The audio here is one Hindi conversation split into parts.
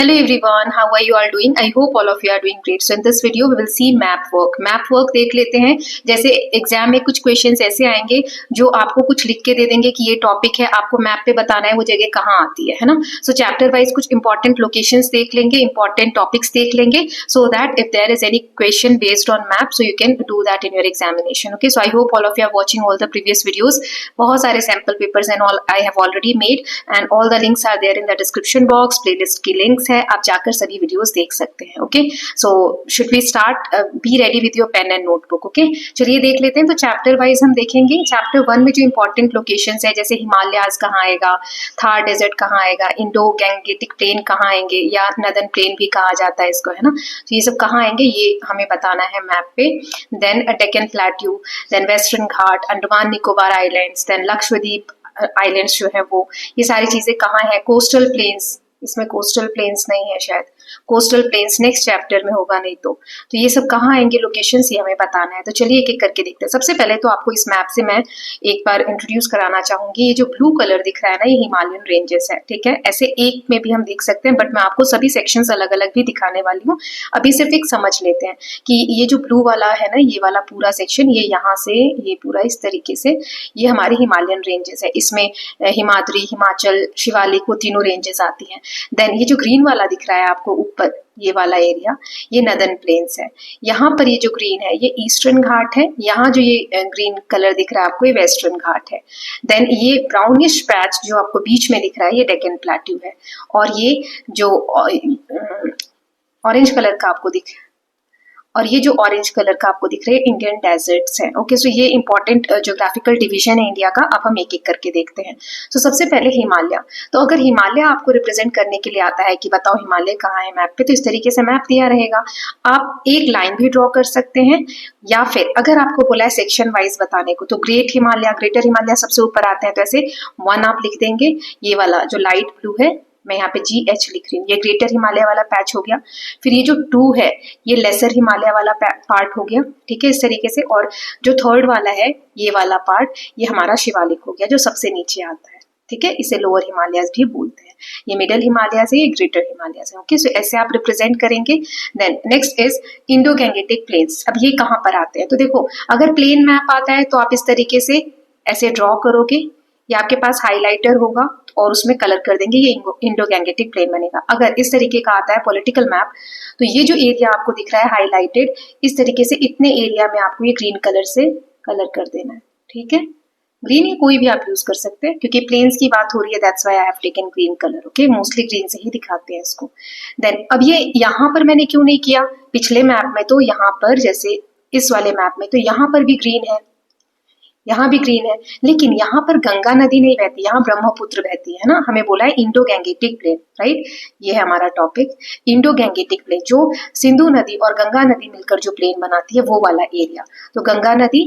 Hello everyone, how are you all doing? I hope all of you are doing great. So in this video we will see map work. Map work देख लेते हैं। जैसे एग्जाम में कुछ क्वेश्चंस ऐसे आएंगे जो आपको कुछ लिख के दे देंगे कि ये टॉपिक है, आपको मैप पे बताना है वो जगह कहाँ आती है ना। सो चैप्टर वाइज कुछ इंपॉर्टेंट लोकेशंस देख लेंगे, इंपॉर्टेंट टॉपिक्स देख लेंगे, so that if there is any question based on map so you can do that in your examination. Okay, so I hope all of you are watching all the previous videos. बहुत सारे sample papers and all I have already made and all the links are there in the description box. Playlist की लिंक्स है, आप जाकर सभी वीडियोस देख सकते हैं। Okay, so should we start? Be ready with your pen and notebook. Okay, चलिए देख लेते हैं। तो चैप्टर वाइज हम देखेंगे। चैप्टर 1 में जो इंपॉर्टेंट लोकेशंस है, जैसे हिमालयाज कहाँ आएगा, थार डेजर्ट कहाँ आएगा, इंडो गैंगेटिक प्लेन कहाँ आएंगे, या नदर्न प्लेन भी कहा जाता है इसको, है ना। तो ये सब कहाँ आएंगे ये हमें बताना है मैप पे। Then Deccan plateau, then western ghat, Andaman Nicobar islands, then Lakshadweep islands जो है वो, ये सारी चीजें कहाँ है। कोस्टल प्लेन्स, इसमें कोस्टल प्लेन्स नहीं है शायद, कोस्टल प्लेन्स नेक्स्ट चैप्टर में होगा नहीं तो ये सब कहाँ आएंगे लोकेशंस, ये हमें बताना है। तो चलिए एक एक करके देखते हैं। सबसे पहले तो आपको इस मैप से मैं एक बार इंट्रोड्यूस कराना चाहूंगी। ये जो ब्लू कलर दिख रहा है ना, ये हिमालयन रेंजेस है, ठीक है। ऐसे एक में भी हम देख सकते हैं, बट मैं आपको सभी सेक्शंस अलग अलग भी दिखाने वाली हूँ। अभी सिर्फ एक समझ लेते हैं कि ये जो ब्लू वाला है ना, ये वाला पूरा सेक्शन, ये यहाँ से ये पूरा इस तरीके से ये हमारी हिमालयन रेंजेस है। इसमें हिमाद्री, हिमाचल, शिवालिक, वो तीनों रेंजेस आती हैं। देन ये जो ग्रीन वाला दिख रहा है आपको ऊपर, ये वाला एरिया, ये नदर्न प्लेन्स है। यहाँ पर ये जो ग्रीन है ये ईस्टर्न घाट है। यहाँ जो ये ग्रीन कलर दिख रहा है आपको, ये वेस्टर्न घाट है। देन ये ब्राउनिश पैच जो आपको बीच में दिख रहा है, ये डेक्कन प्लेट्यू है। और ये जो ऑरेंज कलर का आपको दिख और ये जो ऑरेंज कलर का आपको दिख रहा है, इंडियन डेजर्ट्स हैं। ओके, सो ये इंपॉर्टेंट ज्योग्राफिकल डिवीजन है इंडिया का। अब हम एक एक करके देखते हैं। तो सबसे पहले हिमालय। तो अगर हिमालय आपको रिप्रेजेंट करने के लिए आता है कि बताओ हिमालय कहाँ है मैप पे, तो इस तरीके से मैप दिया रहेगा। आप एक लाइन भी ड्रॉ कर सकते हैं, या फिर अगर आपको बोला है सेक्शन वाइज बताने को, तो ग्रेट हिमालय, ग्रेटर हिमालय सबसे ऊपर आते हैं, तो ऐसे 1 आप लिख देंगे। ये वाला जो लाइट ब्लू है, मैं यहाँ पे GH लिख रही हूँ, ये ग्रेटर हिमालय वाला पैच हो गया। फिर ये जो 2 है, ये लेसर हिमालय वाला पार्ट हो गया, ठीक है, इस तरीके से। और जो 3rd वाला है, ये वाला पार्ट, ये हमारा शिवालिक हो गया, जो सबसे नीचे आता है, ठीक है। इसे लोअर हिमालयाज भी बोलते हैं। ये मिडल हिमालयाज है, ये ग्रेटर हिमालयाज है। ओके, सो ऐसे आप रिप्रेजेंट करेंगे। Then next is Indo Gangetic plains. अब ये कहाँ पर आते हैं? तो देखो, अगर प्लेन मैप आता है तो आप इस तरीके से ऐसे ड्रॉ करोगे, या आपके पास हाइलाइटर होगा और उसमें कलर कर देंगे, ये इंडो गैंगेटिक प्लेन बनेगा। अगर इस तरीके का आता है पॉलिटिकल मैप, तो ये जो एरिया आपको दिख रहा है हाईलाइटेड, इस तरीके से इतने एरिया में आपको ये ग्रीन कलर से कलर कर देना है, ठीक है। ग्रीन या कोई भी आप यूज कर सकते हैं, क्योंकि प्लेन्स की बात हो रही है, that's why I have taken green colour. Okay, mostly green से ही दिखाते हैं इसको। देन अब ये यहाँ पर मैंने क्यों नहीं किया? पिछले मैप में तो यहाँ पर, जैसे इस वाले मैप में तो यहाँ पर भी ग्रीन है, यहाँ भी ग्रीन है, लेकिन यहाँ पर गंगा नदी नहीं बहती, यहाँ ब्रह्मपुत्र बहती है ना। हमें बोला है इंडो गैंगेटिक प्लेन, राइट। ये है हमारा टॉपिक, इंडो गैंगेटिक प्लेन, जो सिंधु नदी और गंगा नदी मिलकर जो प्लेन बनाती है, वो वाला एरिया। तो गंगा नदी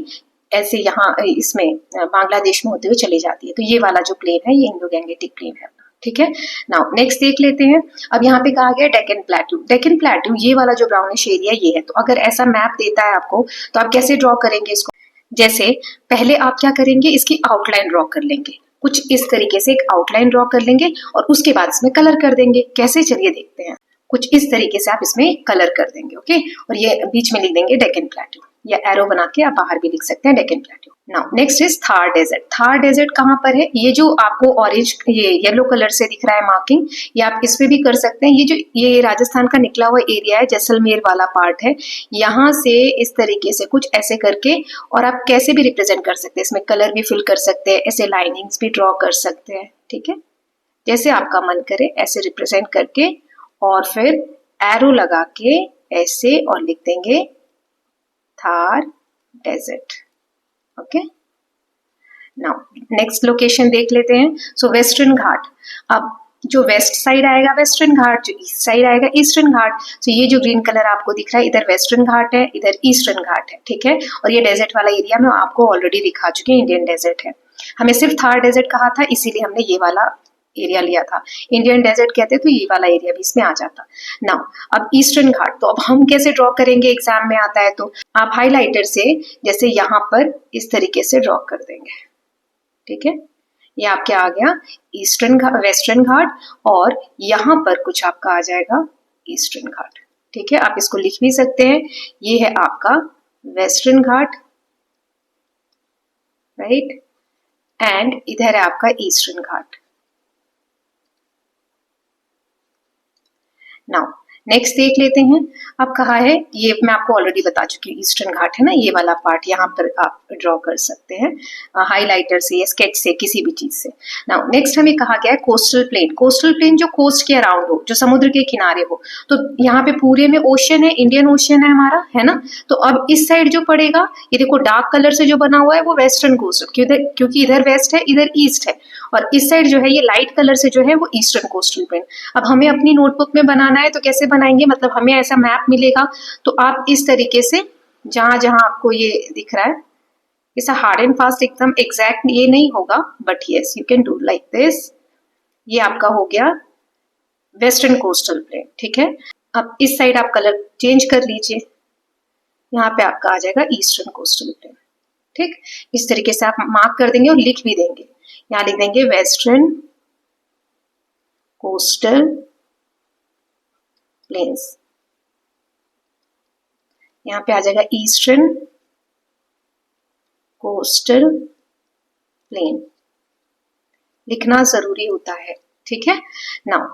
ऐसे यहाँ इसमें बांग्लादेश में होते हुए चली जाती है, तो ये वाला जो प्लेन है, ये इंडो गैंगेटिक प्लेन है, ठीक है। नाउ नेक्स्ट देख लेते हैं। अब यहाँ पे कहा गया डेक्कन प्लेट्यू। डेक्कन प्लेट्यू, ये वाला जो ब्राउनिश एरिया ये है। तो अगर ऐसा मैप देता है आपको, तो आप कैसे ड्रॉ करेंगे इसको? जैसे पहले आप क्या करेंगे, इसकी आउटलाइन ड्रॉ कर लेंगे, कुछ इस तरीके से एक आउटलाइन ड्रॉ कर लेंगे, और उसके बाद इसमें कलर कर देंगे। कैसे, चलिए देखते हैं। कुछ इस तरीके से आप इसमें कलर कर देंगे, ओके। और ये बीच में लिख देंगे डेक्कन प्लेट्यू, या एरो बना के आप बाहर भी लिख सकते हैं Deccan plateau. Now next is Thar desert. Thar desert कहाँ पर है? ये जो आपको ऑरेंज, ये येलो कलर से दिख रहा है मार्किंग, ये आप इस पे भी कर सकते हैं। ये जो ये राजस्थान का निकला हुआ एरिया है, जैसलमेर वाला पार्ट है, यहाँ से इस तरीके से कुछ ऐसे करके, और आप कैसे भी रिप्रेजेंट कर सकते हैं, इसमें कलर भी फिल कर सकते हैं, ऐसे लाइनिंग्स भी ड्रॉ कर सकते हैं, ठीक है। जैसे आपका मन करे ऐसे रिप्रेजेंट करके, और फिर एरो लगा के ऐसे और लिख देंगे Thar desert. Okay, now next location देख लेते हैं। So western Ghat. अब जो वेस्ट साइड आएगा वेस्टर्न घाट, जो ईस्ट साइड आएगा ईस्टर्न घाट। तो ये जो ग्रीन कलर आपको दिख रहा है, इधर वेस्टर्न घाट है, इधर ईस्टर्न घाट है, ठीक है। और ये डेजर्ट वाला एरिया मैं आपको ऑलरेडी दिखा चुकी हूँ, इंडियन डेजर्ट है। हमें सिर्फ थार डेजर्ट कहा था, इसीलिए हमने ये वाला एरिया लिया था। इंडियन डेजर्ट कहते तो ये वाला एरिया भी इसमें आ जाता। नाउ अब ईस्टर्न घाट, तो अब हम कैसे ड्रॉ करेंगे? एग्जाम में आता है तो आप हाइलाइटर से जैसे यहाँ पर इस तरीके से ड्रॉ कर देंगे, ठीक है। ये आपके आ गया ईस्टर्न घाट, वेस्टर्न घाट, और यहाँ पर कुछ आपका आ जाएगा ईस्टर्न घाट। ठीक है, आप इसको लिख भी सकते हैं। ये है आपका वेस्टर्न घाट, राइट, एंड इधर है आपका ईस्टर्न घाट। नाउ नेक्स्ट देख लेते हैं। अब कहा है, ये मैं आपको ऑलरेडी बता चुकी हूँ, ईस्टर्न घाट है ना, ये वाला पार्ट यहाँ पर आप ड्रॉ कर सकते हैं हाइलाइटर से या स्केच से, किसी भी चीज से। नाउ नेक्स्ट हमें कहा गया है कोस्टल प्लेन। कोस्टल प्लेन जो कोस्ट के अराउंड हो, जो समुद्र के किनारे हो। तो यहाँ पे पूरे में ओशन है, इंडियन ओशन है हमारा, है ना। तो अब इस साइड जो पड़ेगा, ये देखो डार्क कलर से जो बना हुआ है वो वेस्टर्न कोस्ट, क्योंकि इधर वेस्ट है, इधर ईस्ट है, और इस साइड जो है ये लाइट कलर से जो है वो ईस्टर्न कोस्टल प्लेन। अब हमें अपनी नोटबुक में बनाना है तो कैसे बनाएंगे, मतलब हमें ऐसा मैप मिलेगा तो आप इस तरीके से जहां जहां आपको ये दिख रहा है, ऐसा हार्ड एंड फास्ट एकदम एग्जैक्ट ये नहीं होगा, but yes you can do like this. ये आपका हो गया वेस्टर्न कोस्टल प्लेन। ठीक है, अब इस साइड आप कलर चेंज कर लीजिए, यहाँ पे आपका आ जाएगा ईस्टर्न कोस्टल प्लेन। ठीक, इस तरीके से आप मार्क कर देंगे और लिख भी देंगे। यहाँ लिख देंगे वेस्टर्न कोस्टल प्लेन्स, यहाँ पे आ जाएगा ईस्टर्न कोस्टल प्लेन। लिखना जरूरी होता है। ठीक है, नाउ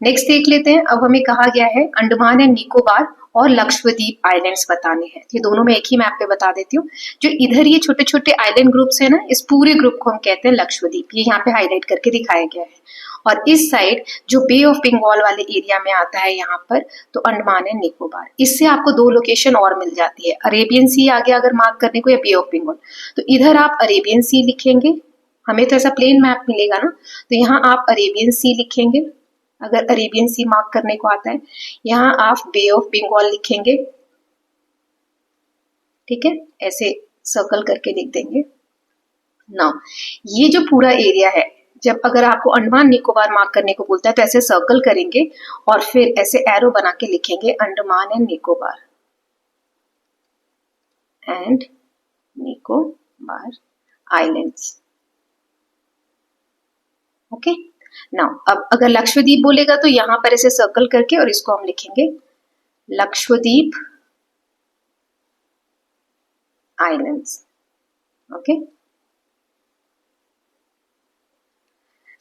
नेक्स्ट देख लेते हैं। अब हमें कहा गया है अंडमान एंड निकोबार और लक्षद्वीप आइलैंड्स बताने हैं। ये दोनों मैं एक ही मैप पे बता देती हूँ। जो इधर ये छोटे छोटे आइलैंड ग्रुप्स है ना, इस पूरे ग्रुप को हम कहते हैं लक्षद्वीप। ये यहाँ पे हाईलाइट करके दिखाया गया है। और इस साइड जो बे ऑफ बंगाल वाले एरिया में आता है यहाँ पर, तो अंडमान एंड निकोबार। इससे आपको दो लोकेशन और मिल जाती है, अरेबियन सी आ गया अगर मार्क करने को, या बे ऑफ बंगाल। तो इधर आप अरेबियन सी लिखेंगे, हमें तो ऐसा प्लेन मैप मिलेगा ना, तो यहाँ आप अरेबियन सी लिखेंगे अगर अरेबियन सी मार्क करने को आता है। यहाँ आप बे ऑफ बंगाल लिखेंगे। ठीक है, ऐसे सर्कल करके लिख देंगे ना। ये जो पूरा एरिया है, जब अगर आपको अंडमान निकोबार मार्क करने को बोलता है तो ऐसे सर्कल करेंगे और फिर ऐसे एरो बना के लिखेंगे Andaman and Nicobar, and Nicobar islands. Okay, now अब अगर लक्षद्वीप बोलेगा तो यहां पर ऐसे सर्कल करके और इसको हम लिखेंगे Lakshadweep islands. Okay,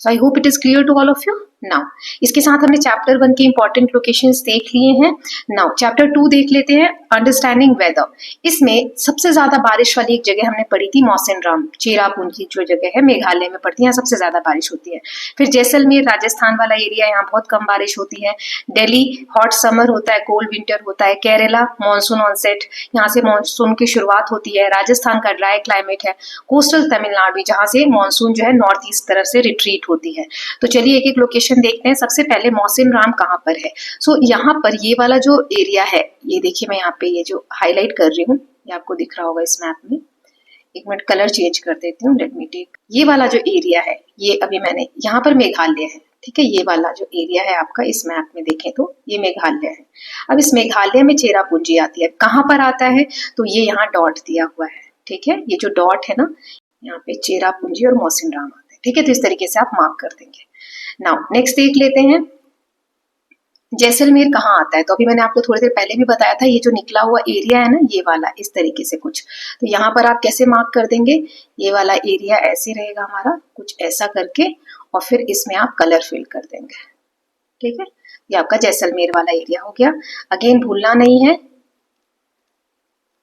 so I hope it is clear to all of you. Now इसके साथ हमने चैप्टर 1 के इंपॉर्टेंट लोकेशंस देख लिए हैं। नाउ चैप्टर 2 देख लेते हैं, अंडरस्टैंडिंग वेदर। इसमें सबसे ज्यादा बारिश वाली एक जगह हमने पढ़ी थी मौसिनराम, चेरापूंजी जो जगह है मेघालय में पड़ती है, यहाँ सबसे ज्यादा बारिश होती है। फिर जैसलमेर राजस्थान वाला एरिया, यहाँ बहुत कम बारिश होती है। दिल्ली हॉट समर होता है, कोल्ड विंटर होता है। केरला मानसून ऑनसेट, यहाँ से मानसून की शुरुआत होती है। राजस्थान का ड्राई क्लाइमेट है। कोस्टल तमिलनाडु, जहाँ से मानसून जो है नॉर्थ ईस्ट तरफ से रिट्रीट होती है। तो चलिए एक एक लोकेशन देखते हैं। सबसे पहले मौसिनराम कहाँ पर है। सो यहाँ पर ये वाला जो एरिया है, ये देखिए मैं यहाँ पे ये जो हाईलाइट कर रही हूँ, ये आपको दिख रहा होगा इस मैप में। एक मिनट कलर चेंज कर देती हूँ, लेट मी टेक। ये वाला जो एरिया है, ये अभी मैंने यहाँ पर मेघालय है। ठीक है, ये वाला जो एरिया है आपका इस मैप में देखें तो ये मेघालय है। अब इस मेघालय में चेरापूंजी आती है। कहाँ पर आता है, तो ये यहाँ डॉट दिया हुआ है। ठीक है, ये जो डॉट है ना, यहाँ पे चेरापूंजी और मौसिनराम आते हैं। ठीक है, तो इस तरीके से आप मार्क कर देंगे। नाउ नेक्स्ट देख लेते हैं जैसलमेर कहाँ आता है। तो अभी मैंने आपको थोड़ी देर पहले भी बताया था, ये जो निकला हुआ एरिया है ना, ये वाला इस तरीके से कुछ। तो यहाँ पर आप कैसे मार्क कर देंगे, ये वाला एरिया ऐसे रहेगा हमारा, कुछ ऐसा करके, और फिर इसमें आप कलर फिल कर देंगे। ठीक है, ये आपका जैसलमेर वाला एरिया हो गया। अगेन भूलना नहीं है,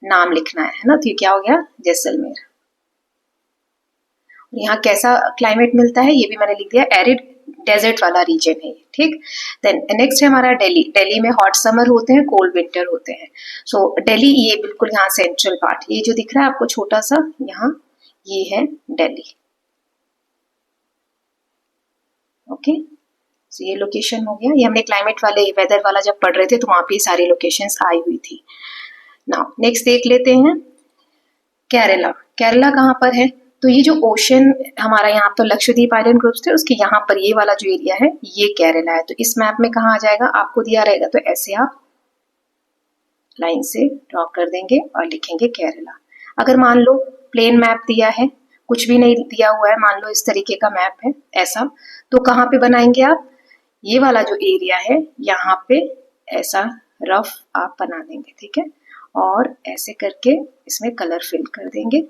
नाम लिखना है ना। तो ये क्या हो गया, जैसलमेर। यहाँ कैसा क्लाइमेट मिलता है ये भी मैंने लिख दिया, एरिड डेजर्ट वाला रीजन है। ठीक, देन नेक्स्ट है हमारा दिल्ली। दिल्ली में हॉट समर होते हैं, कोल्ड विंटर होते हैं। सो दिल्ली ये बिल्कुल यहाँ सेंट्रल पार्ट, ये जो दिख रहा है आपको छोटा सा यहाँ, ये है दिल्ली। ओके, सो ये लोकेशन हो गया। ये हमने क्लाइमेट वाले वेदर वाला जब पढ़ रहे थे तो वहां पे सारी लोकेशंस आई हुई थी। नाउ नेक्स्ट देख लेते हैं केरला। केरला कहाँ पर है, तो ये जो ओशन हमारा यहाँ पर लक्षद्वीप आइलैंड ग्रुप्स थे, उसके यहाँ पर ये वाला जो एरिया है ये केरला है। तो इस मैप में कहाँ आ जाएगा, आपको दिया रहेगा तो ऐसे आप लाइन से ड्रॉ कर देंगे और लिखेंगे केरला। अगर मान लो प्लेन मैप दिया है, कुछ भी नहीं दिया हुआ है, मान लो इस तरीके का मैप है ऐसा, तो कहाँ पे बनाएंगे आप, ये वाला जो एरिया है यहाँ पे ऐसा रफ आप बना देंगे, ठीक है, और ऐसे करके इसमें कलर फिल कर देंगे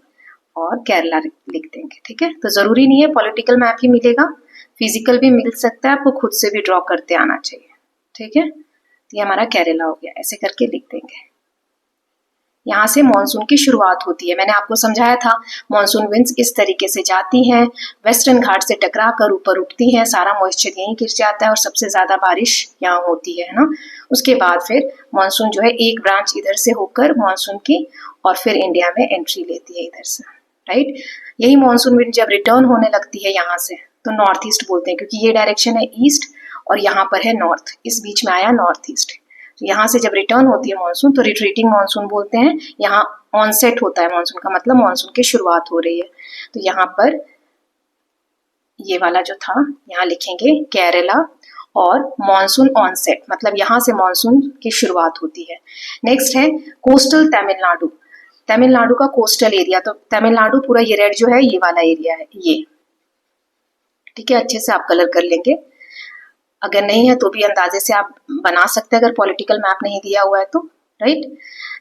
और केरला लिख देंगे, ठीक है। तो जरूरी नहीं है पॉलिटिकल मैप ही मिलेगा, फिजिकल भी मिल सकता है, आपको खुद से भी ड्रॉ करते आना चाहिए, ठीक है। तो ये हमारा केरला हो गया, ऐसे करके लिख देंगे। यहाँ से मानसून की शुरुआत होती है, मैंने आपको समझाया था मानसून विंड्स इस तरीके से जाती हैं, वेस्टर्न घाट से टकरा कर ऊपर उठती हैं, सारा मॉइस्चर यहीं गिर जाता है और सबसे ज्यादा बारिश यहाँ होती है ना। उसके बाद फिर मानसून जो है एक ब्रांच इधर से होकर मानसून की और फिर इंडिया में एंट्री लेती है इधर से, राइट। यही मानसून विंड जब रिटर्न होने लगती है यहाँ से तो नॉर्थ ईस्ट बोलते हैं, क्योंकि ये डायरेक्शन है ईस्ट और यहाँ पर है नॉर्थ, इस बीच में आया नॉर्थ ईस्ट। तो यहाँ से जब रिटर्न होती है मानसून तो रिट्रीटिंग मानसून बोलते हैं, यहाँ ऑनसेट होता है मानसून का, मतलब मानसून की शुरुआत हो रही है। तो यहाँ पर ये वाला जो था यहाँ लिखेंगे केरला और मानसून ऑनसेट, मतलब यहाँ से मानसून की शुरुआत होती है। नेक्स्ट है कोस्टल तमिलनाडु, तमिलनाडु का कोस्टल एरिया, तो तमिलनाडु पूरा ये रेड जो है ये वाला एरिया है ये, ठीक है। अच्छे से आप कलर कर लेंगे, अगर नहीं है तो भी अंदाजे से आप बना सकते हैं अगर पॉलिटिकल मैप नहीं दिया हुआ है तो, राइट।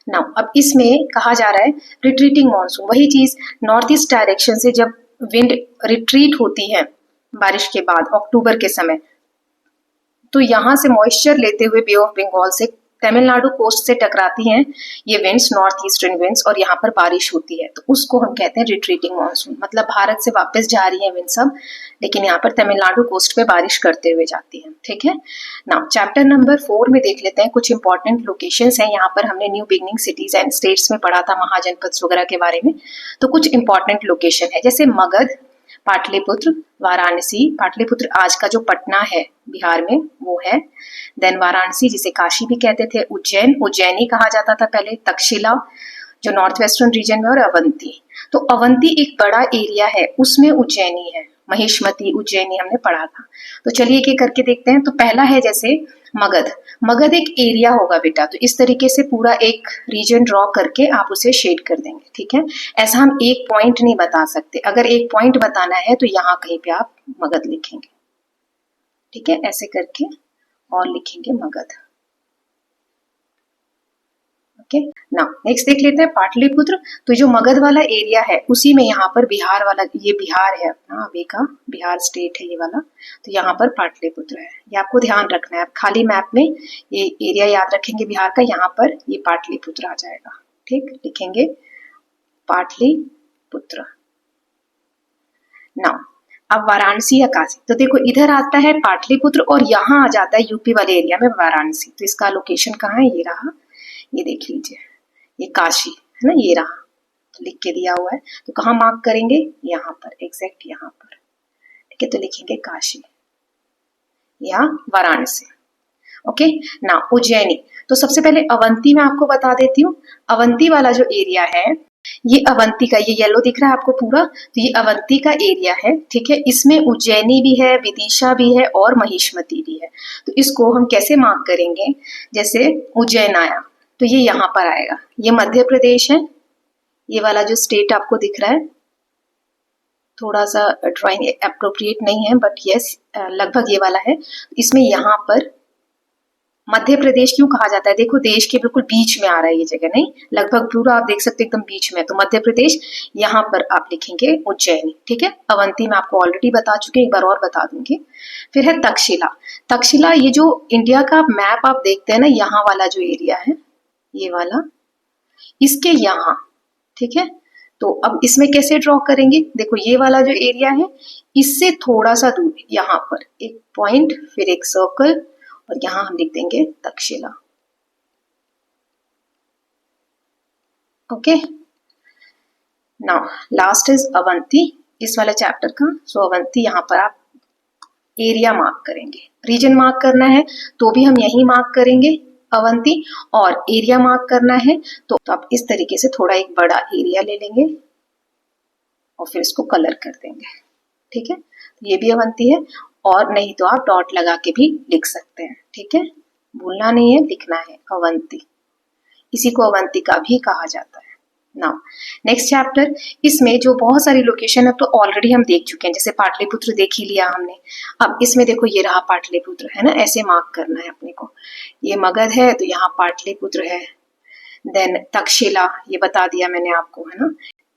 नाउ अब इसमें कहा जा रहा है रिट्रीटिंग मानसून, वही चीज नॉर्थ ईस्ट डायरेक्शन से जब विंड रिट्रीट होती है बारिश के बाद अक्टूबर के समय, तो यहाँ से मॉइस्चर लेते हुए बे ऑफ बंगाल से तमिलनाडु कोस्ट से टकराती हैं ये विंड्स, नॉर्थ ईस्टर्न विंड्स, और यहाँ पर बारिश होती है, तो उसको हम कहते हैं रिट्रीटिंग मानसून, मतलब भारत से वापस जा रही है विंड सब, लेकिन यहाँ पर तमिलनाडु कोस्ट पे बारिश करते हुए जाती है, ठीक है। नाउ चैप्टर नंबर 4 में देख लेते हैं कुछ इंपॉर्टेंट लोकेशंस हैं। यहाँ पर हमने new beginning cities and states में पढ़ा था महाजनपद वगैरह के बारे में, तो कुछ इंपॉर्टेंट लोकेशन है जैसे मगध, पाटलिपुत्र, वाराणसी, पाटलिपुत्र आज का जो पटना है बिहार में वो है, देन वाराणसी जिसे काशी भी कहते थे, उज्जैन, उज्जैनी कहा जाता था पहले, तक्षशिला जो नॉर्थ वेस्टर्न रीजन में, और अवंती। तो अवंती एक बड़ा एरिया है, उसमें उज्जैनी है, महिष्मती, उज्जैनी हमने पढ़ा था। तो चलिए एक एक करके देखते हैं। तो पहला है जैसे मगध, मगध एक एरिया होगा बेटा, तो इस तरीके से पूरा एक रीजन ड्रॉ करके आप उसे शेड कर देंगे, ठीक है। ऐसा हम एक पॉइंट नहीं बता सकते, अगर एक पॉइंट बताना है तो यहाँ कहीं पे आप मगध लिखेंगे, ठीक है, ऐसे करके और लिखेंगे मगध, ओके। नाउ नेक्स्ट देख लेते हैं पाटलिपुत्र, तो जो मगध वाला एरिया है उसी में यहाँ पर बिहार वाला, ये बिहार है अपना अभी का, बिहार स्टेट है ये वाला, तो यहाँ पर पाटलिपुत्र है, ये आपको ध्यान रखना है। आप खाली मैप में ये एरिया याद रखेंगे बिहार का, यहाँ पर ये पाटलिपुत्र आ जाएगा, ठीक, लिखेंगे पाटलिपुत्र। नाउ अब वाराणसी या काशी, तो देखो इधर आता है पाटलिपुत्र और यहाँ आ जाता है यूपी वाले एरिया में वाराणसी, तो इसका लोकेशन कहाँ है, ये रहा, ये देख लीजिए, ये काशी है ना, ये रहा, तो लिख के दिया हुआ है, तो कहाँ मार्क करेंगे, यहाँ पर, एग्जैक्ट यहाँ पर, ठीक है, तो लिखेंगे काशी या वाराणसी, ओके। ना उज्जैनी, तो सबसे पहले अवंती में आपको बता देती हूँ, अवंती वाला जो एरिया है, ये अवंती का, ये येलो दिख रहा है आपको पूरा, तो ये अवंती का एरिया है, ठीक है। इसमें उज्जैनी भी है, विदिशा भी है और महिष्मती भी है, तो इसको हम कैसे मार्क करेंगे, जैसे उज्जैन आया तो ये यहाँ पर आएगा, ये मध्य प्रदेश है, ये वाला जो स्टेट आपको दिख रहा है, थोड़ा सा ड्राइंग अप्रोप्रिएट नहीं है बट यस लगभग ये वाला है, इसमें यहाँ पर मध्य प्रदेश क्यों कहा जाता है, देखो देश के बिल्कुल बीच में आ रहा है ये जगह, नहीं लगभग पूरा आप देख सकते एकदम बीच में, तो मध्य प्रदेश, यहाँ पर आप लिखेंगे उज्जैनी, ठीक है। अवंती में आपको ऑलरेडी बता चुके, एक बार और बता दूंगी। फिर है तक्षशिला, तक्षशिला ये जो इंडिया का मैप आप देखते हैं ना, यहाँ वाला जो एरिया है ये वाला, इसके यहाँ, ठीक है। तो अब इसमें कैसे ड्रॉ करेंगे, देखो ये वाला जो एरिया है इससे थोड़ा सा दूर यहाँ पर एक पॉइंट, फिर एक सर्कल, और यहाँ हम लिख देंगे Takshashila, okay. Now last is Avanti इस वाला चैप्टर का, सो अवंती यहाँ पर आप एरिया मार्क करेंगे, रीजन मार्क करना है तो भी हम यही मार्क करेंगे अवंती, और एरिया मार्क करना है तो आप इस तरीके से थोड़ा एक बड़ा एरिया ले लेंगे और फिर इसको कलर कर देंगे, ठीक है। तो ये भी अवंती है, और नहीं तो आप डॉट लगा के भी लिख सकते हैं, ठीक है, भूलना नहीं है, लिखना है अवंती, इसी को अवंतिका भी कहा जाता है, नाउ नेक्स्ट चैप्टर, इसमें जो बहुत सारी लोकेशन है तो ऑलरेडी हम देख चुके हैं, जैसे पाटलिपुत्र देख ही लिया हमने। अब इसमें देखो ये रहा पाटलिपुत्र, है ना, ऐसे मार्क करना है अपने को। ये मगध है तो यहाँ पाटलिपुत्र है। देन तक्षशिला, ये बता दिया मैंने आपको, है ना,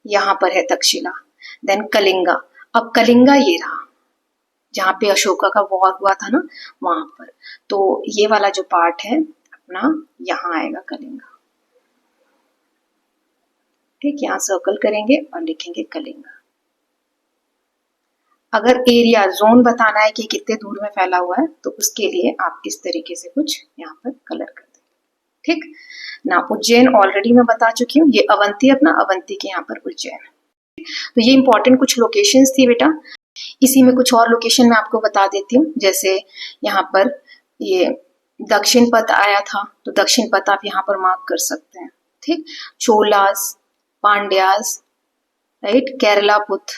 यहाँ पर है तक्षशिला। देन कलिंगा, अब कलिंगा ये रहा जहाँ पे अशोका का वॉर हुआ था ना, वहां पर। तो ये वाला जो पार्ट है अपना यहाँ आएगा कलिंगा। ठीक, यहाँ सर्कल करेंगे और लिखेंगे कलिंगा। अगर एरिया जोन बताना है कि कितने दूर में फैला हुआ है तो उसके लिए आप इस तरीके से कुछ यहाँ पर कलर कर दें। ठीक ना, उज्जैन ऑलरेडी मैं बता चुकी हूँ, ये अवंती, अपना अवंती के यहाँ पर उज्जैन। तो ये इंपॉर्टेंट कुछ लोकेशंस थी बेटा। इसी में कुछ और लोकेशन मैं आपको बता देती हूँ, जैसे यहाँ पर ये दक्षिण पथ आया था तो दक्षिण पथ आप यहाँ पर मार्क कर सकते हैं। ठीक, चोलास, पांड्यास, राइट, केरला पुथ,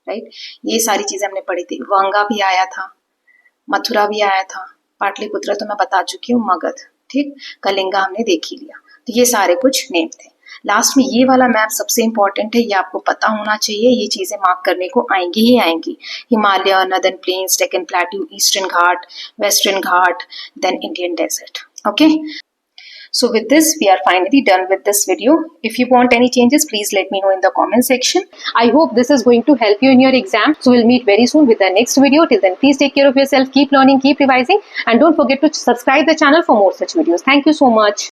राइट, ये सारी चीजें हमने पढ़ी थी। वांगा भी आया था, मथुरा भी आया था, पाटलिपुत्र तो मैं बता चुकी हूँ, मगध। ठीक, कलिंगा हमने देख ही लिया। तो ये सारे कुछ नेम थे। लास्ट में ये वाला मैप सबसे इंपॉर्टेंट है, ये आपको पता होना चाहिए। ये चीजें मार्क करने को आएंगी ही आएंगी। Himalaya, northern plains, Deccan plateau, eastern Ghat, western Ghat, then Indian desert. Okay, so with this we are finally done with this video. If you want any changes, please let me know in the comment section. I hope this is going to help you in your exam. So we'll meet very soon with the next video. Till then, please take care of yourself, keep learning, keep revising, and don't forget to subscribe the channel for more such videos. Thank you so much.